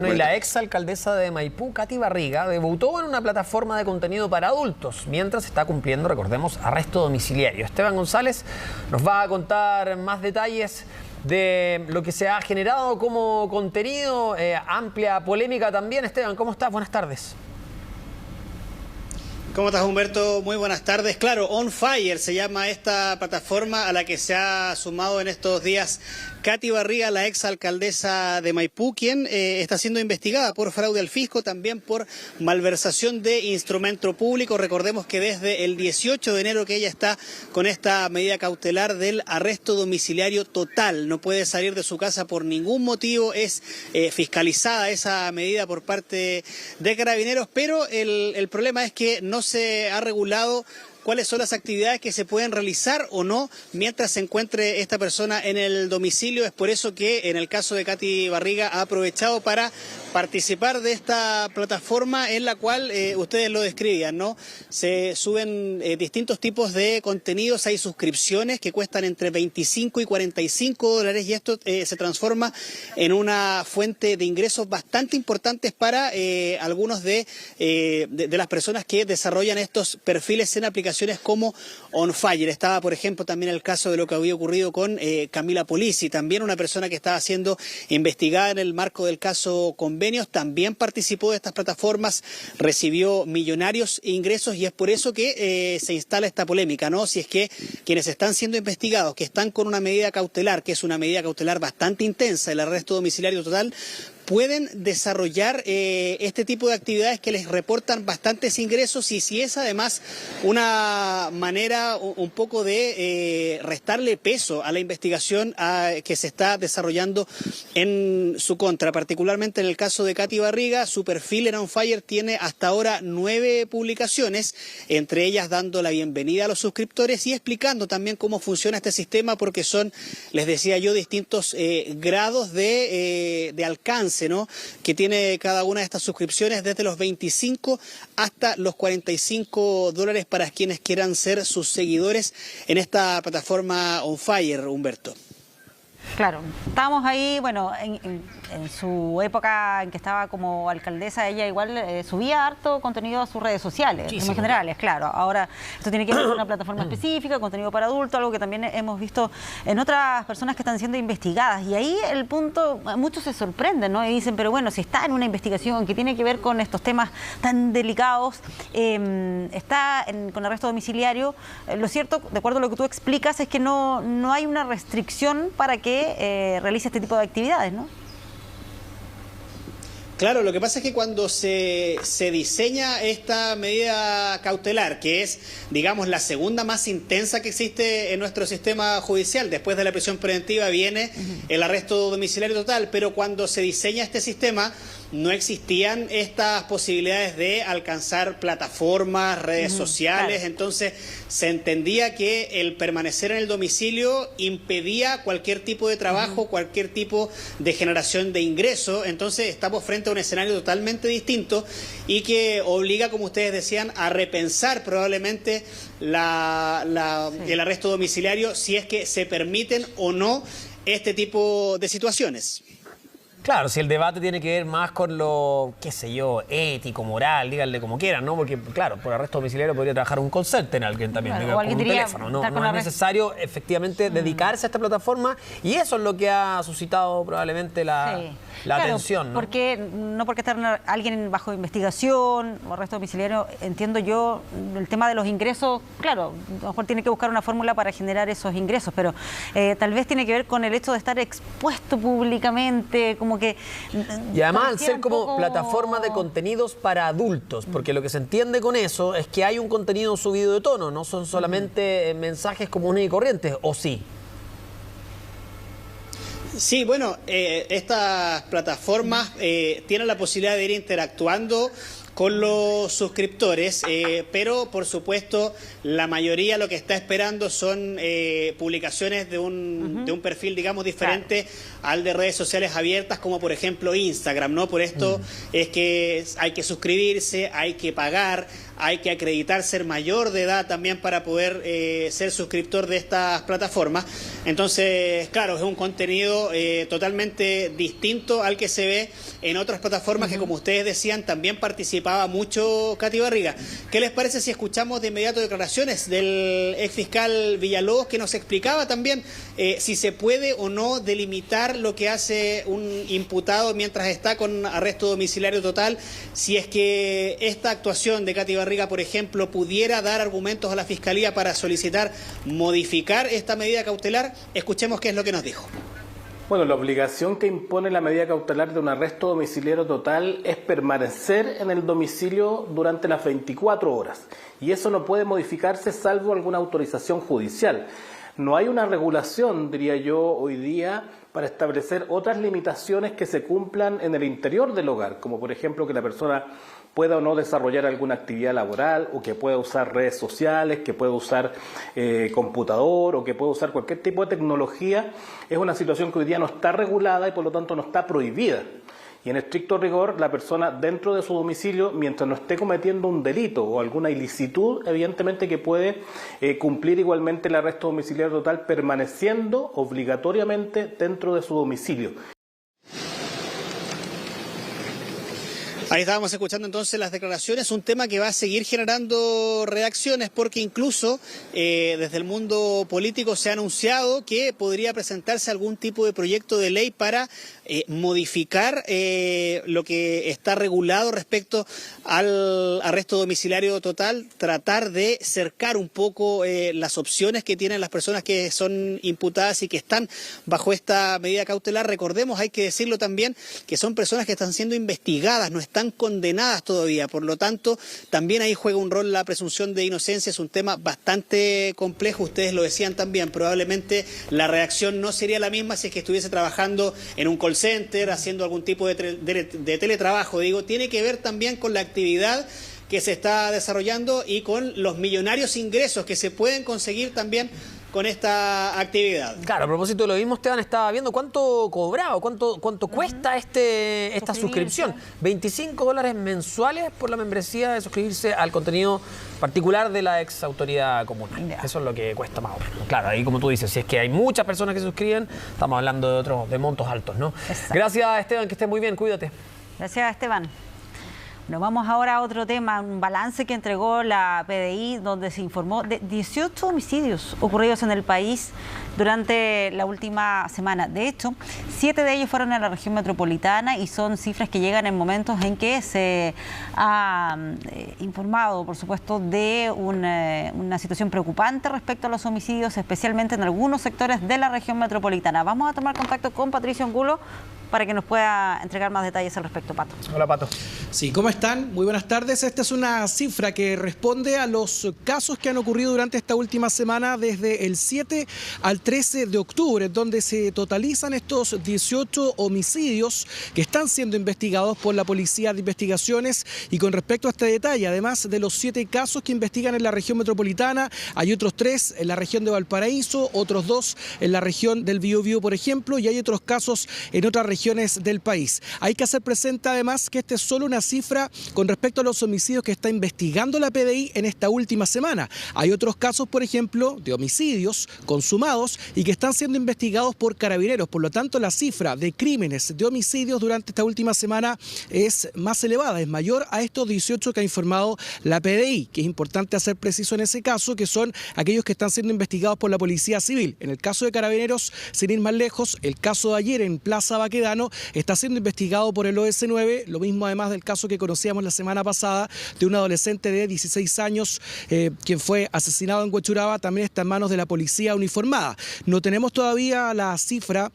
Y la exalcaldesa de Maipú, Katy Barriga, debutó en una plataforma de contenido para adultos, mientras está cumpliendo, recordemos, arresto domiciliario. Esteban González nos va a contar más detalles de lo que se ha generado como contenido, amplia polémica también. Esteban, ¿cómo estás? Buenas tardes. ¿Cómo estás, Humberto? Muy buenas tardes. Claro, On Fire se llama esta plataforma a la que se ha sumado en estos días Katy Barriga, la exalcaldesa de Maipú, quien está siendo investigada por fraude al fisco, también por malversación de instrumento público. Recordemos que desde el 18 de enero que ella está con esta medida cautelar del arresto domiciliario total. No puede salir de su casa por ningún motivo, es fiscalizada esa medida por parte de Carabineros, pero el problema es que no se ha regulado cuáles son las actividades que se pueden realizar o no mientras se encuentre esta persona en el domicilio. Es por eso que en el caso de Katy Barriga ha aprovechado para participar de esta plataforma en la cual ustedes lo describían, ¿no? Se suben distintos tipos de contenidos, hay suscripciones que cuestan entre 25 y 45 dólares y esto se transforma en una fuente de ingresos bastante importantes para algunos de las personas que desarrollan estos perfiles en aplicaciones como On Fire. Estaba, por ejemplo, también el caso de lo que había ocurrido con Camila Polisi, también una persona que estaba siendo investigada en el marco del caso Convenios, también participó de estas plataformas, recibió millonarios ingresos y es por eso que se instala esta polémica, ¿no? Si es que quienes están siendo investigados, que están con una medida cautelar, que es una medida cautelar bastante intensa, el arresto domiciliario total, pueden desarrollar este tipo de actividades que les reportan bastantes ingresos y si es además una manera un poco de restarle peso a la investigación que se está desarrollando en su contra. Particularmente en el caso de Katy Barriga, su perfil en On Fire tiene hasta ahora 9 publicaciones, entre ellas dando la bienvenida a los suscriptores y explicando también cómo funciona este sistema porque son, les decía yo, distintos grados de alcance, ¿no?, que tiene cada una de estas suscripciones, desde los 25 hasta los 45 dólares para quienes quieran ser sus seguidores en esta plataforma On Fire, Humberto. Claro, estábamos ahí, bueno, en su época en que estaba como alcaldesa, ella igual subía harto contenido a sus redes sociales, en generales, claro. Ahora, esto tiene que ver con una plataforma específica, contenido para adultos, algo que también hemos visto en otras personas que están siendo investigadas. Y ahí el punto, muchos se sorprenden, ¿no? Y dicen, pero bueno, si está en una investigación que tiene que ver con estos temas tan delicados, está con arresto domiciliario, lo cierto, de acuerdo a lo que tú explicas, es que no hay una restricción para que realice este tipo de actividades, ¿no? Claro, lo que pasa es que cuando se diseña esta medida cautelar, que es, digamos, la segunda más intensa que existe en nuestro sistema judicial, después de la prisión preventiva viene el arresto domiciliario total, pero cuando se diseña este sistema no existían estas posibilidades de alcanzar plataformas, redes sociales, claro. Entonces se entendía que el permanecer en el domicilio impedía cualquier tipo de trabajo, cualquier tipo de generación de ingreso, entonces estamos frente a un escenario totalmente distinto y que obliga, como ustedes decían, a repensar probablemente el arresto domiciliario si es que se permiten o no este tipo de situaciones. Claro, si el debate tiene que ver más con lo, qué sé yo, ético, moral, díganle como quieran, ¿no? Porque, claro, por arresto domiciliario podría trabajar un call center, alguien también, claro, con un teléfono, ¿no? No es necesario, efectivamente, dedicarse a esta plataforma y eso es lo que ha suscitado probablemente la atención, ¿no? Porque no porque esté alguien bajo investigación o arresto domiciliario, entiendo yo, el tema de los ingresos, claro, a lo mejor tiene que buscar una fórmula para generar esos ingresos, pero tal vez tiene que ver con el hecho de estar expuesto públicamente, como que... Y además al ser como plataforma de contenidos para adultos, porque lo que se entiende con eso es que hay un contenido subido de tono, no son solamente mensajes comunes y corrientes, ¿o sí? Sí, bueno, estas plataformas tienen la posibilidad de ir interactuando con los suscriptores, pero por supuesto la mayoría lo que está esperando son publicaciones de un perfil, digamos, diferente al de redes sociales abiertas, como por ejemplo Instagram, ¿no? Por esto es que hay que suscribirse, hay que pagar, hay que acreditar ser mayor de edad también para poder ser suscriptor de estas plataformas. Entonces, claro, es un contenido totalmente distinto al que se ve en otras plataformas que, como ustedes decían, también participaba mucho Katy Barriga. ¿Qué les parece si escuchamos de inmediato declaraciones del exfiscal Villalobos, que nos explicaba también si se puede o no delimitar lo que hace un imputado mientras está con arresto domiciliario total, si es que esta actuación de Katy Barriga, por ejemplo, pudiera dar argumentos a la Fiscalía para solicitar modificar esta medida cautelar? Escuchemos qué es lo que nos dijo. Bueno, la obligación que impone la medida cautelar de un arresto domiciliario total es permanecer en el domicilio durante las 24 horas. Y eso no puede modificarse salvo alguna autorización judicial. No hay una regulación, diría yo, hoy día para establecer otras limitaciones que se cumplan en el interior del hogar, como por ejemplo que la persona pueda o no desarrollar alguna actividad laboral, o que pueda usar redes sociales, que pueda usar computador, o que pueda usar cualquier tipo de tecnología. Es una situación que hoy día no está regulada y por lo tanto no está prohibida. Y en estricto rigor, la persona dentro de su domicilio, mientras no esté cometiendo un delito o alguna ilicitud, evidentemente que puede cumplir igualmente el arresto domiciliario total permaneciendo obligatoriamente dentro de su domicilio. Ahí estábamos escuchando entonces las declaraciones, un tema que va a seguir generando reacciones porque incluso desde el mundo político se ha anunciado que podría presentarse algún tipo de proyecto de ley para modificar lo que está regulado respecto al arresto domiciliario total, tratar de cercar un poco las opciones que tienen las personas que son imputadas y que están bajo esta medida cautelar. Recordemos, hay que decirlo también, que son personas que están siendo investigadas, no están condenadas todavía, por lo tanto también ahí juega un rol la presunción de inocencia. Es un tema bastante complejo, ustedes lo decían también, probablemente la reacción no sería la misma si es que estuviese trabajando en un call center, haciendo algún tipo de teletrabajo, digo, tiene que ver también con la actividad que se está desarrollando y con los millonarios ingresos que se pueden conseguir también con esta actividad. Claro, a propósito de lo mismo, Esteban estaba viendo cuánto cobraba, cuánto cuesta esta suscripción. $25 mensuales por la membresía de suscribirse al contenido particular de la ex autoridad comunal. Eso es lo que cuesta más o menos. Claro, ahí como tú dices, si es que hay muchas personas que se suscriben, estamos hablando de montos altos, ¿no? Exacto. Gracias, Esteban, que estés muy bien, cuídate. Gracias, Esteban. Nos vamos ahora a otro tema, un balance que entregó la PDI, donde se informó de 18 homicidios ocurridos en el país durante la última semana. De hecho, 7 de ellos fueron en la región metropolitana y son cifras que llegan en momentos en que se ha informado, por supuesto, de una situación preocupante respecto a los homicidios, especialmente en algunos sectores de la región metropolitana. Vamos a tomar contacto con Patricio Angulo para que nos pueda entregar más detalles al respecto, Pato. Hola, Pato. Sí, ¿cómo están? Muy buenas tardes. Esta es una cifra que responde a los casos que han ocurrido durante esta última semana, desde el 7 al 13 de octubre, donde se totalizan estos 18 homicidios que están siendo investigados por la Policía de Investigaciones. Y con respecto a este detalle, además de los 7 casos que investigan en la región metropolitana, hay otros 3 en la región de Valparaíso, otros 2 en la región del Biobío, por ejemplo, y hay otros casos en otras regiones del país. Hay que hacer presente además que esta es solo una cifra con respecto a los homicidios que está investigando la PDI en esta última semana. Hay otros casos, por ejemplo, de homicidios consumados y que están siendo investigados por Carabineros. Por lo tanto, la cifra de crímenes de homicidios durante esta última semana es más elevada, es mayor a estos 18 que ha informado la PDI, que es importante hacer preciso en ese caso, que son aquellos que están siendo investigados por la Policía Civil. En el caso de Carabineros, sin ir más lejos, el caso de ayer en Plaza Baquedano está siendo investigado por el OS9, lo mismo además del caso que conocíamos la semana pasada de un adolescente de 16 años quien fue asesinado en Huechuraba, también está en manos de la policía uniformada. No tenemos todavía la cifra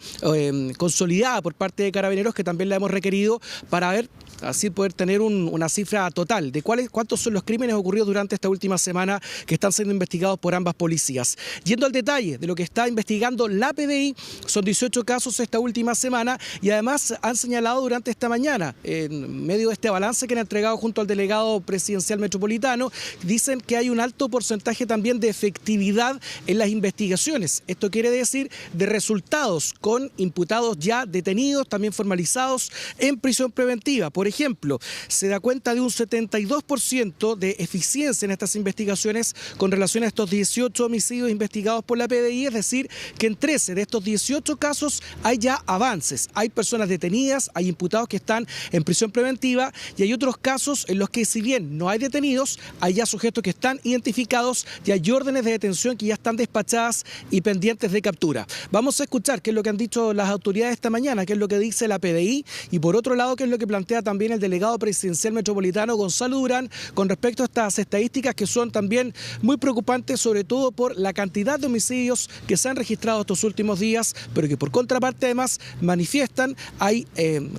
consolidada por parte de Carabineros, que también la hemos requerido para ver, así poder tener una cifra total de cuántos son los crímenes ocurridos durante esta última semana que están siendo investigados por ambas policías. Yendo al detalle de lo que está investigando la PDI, son 18 casos esta última semana y además han señalado durante esta mañana, en medio de este balance que han entregado junto al delegado presidencial metropolitano, dicen que hay un alto porcentaje también de efectividad en las investigaciones. Esto quiere decir de resultados con imputados ya detenidos, también formalizados en prisión preventiva. Por Por ejemplo, se da cuenta de un 72% de eficiencia en estas investigaciones con relación a estos 18 homicidios investigados por la PDI, es decir, que en 13 de estos 18 casos hay ya avances, hay personas detenidas, hay imputados que están en prisión preventiva y hay otros casos en los que, si bien no hay detenidos, hay ya sujetos que están identificados y hay órdenes de detención que ya están despachadas y pendientes de captura. Vamos a escuchar qué es lo que han dicho las autoridades esta mañana, qué es lo que dice la PDI y, por otro lado, qué es lo que plantea también el delegado presidencial metropolitano Gonzalo Durán con respecto a estas estadísticas que son también muy preocupantes, sobre todo por la cantidad de homicidios que se han registrado estos últimos días, pero que por contraparte además manifiestan hay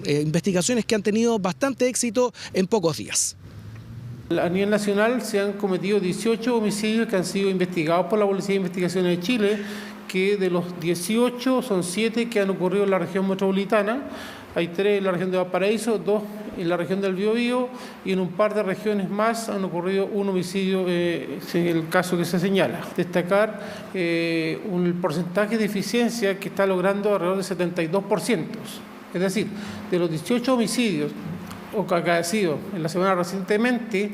investigaciones que han tenido bastante éxito en pocos días. A nivel nacional se han cometido 18 homicidios que han sido investigados por la Policía de Investigaciones de Chile, que de los 18 son 7 que han ocurrido en la región metropolitana. Hay 3 en la región de Valparaíso, 2 en la región del Biobío y en un par de regiones más han ocurrido un homicidio en el caso que se señala. Destacar un porcentaje de eficiencia que está logrando alrededor del 72%. Es decir, de los 18 homicidios acaecidos en la semana recientemente,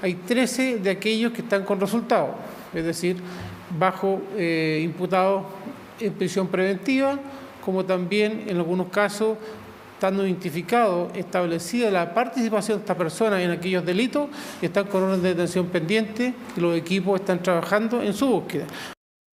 hay 13 de aquellos que están con resultado, es decir, bajo imputados en prisión preventiva, como también en algunos casos, estando identificado, establecida la participación de esta persona en aquellos delitos, están con orden de detención pendiente y los equipos están trabajando en su búsqueda.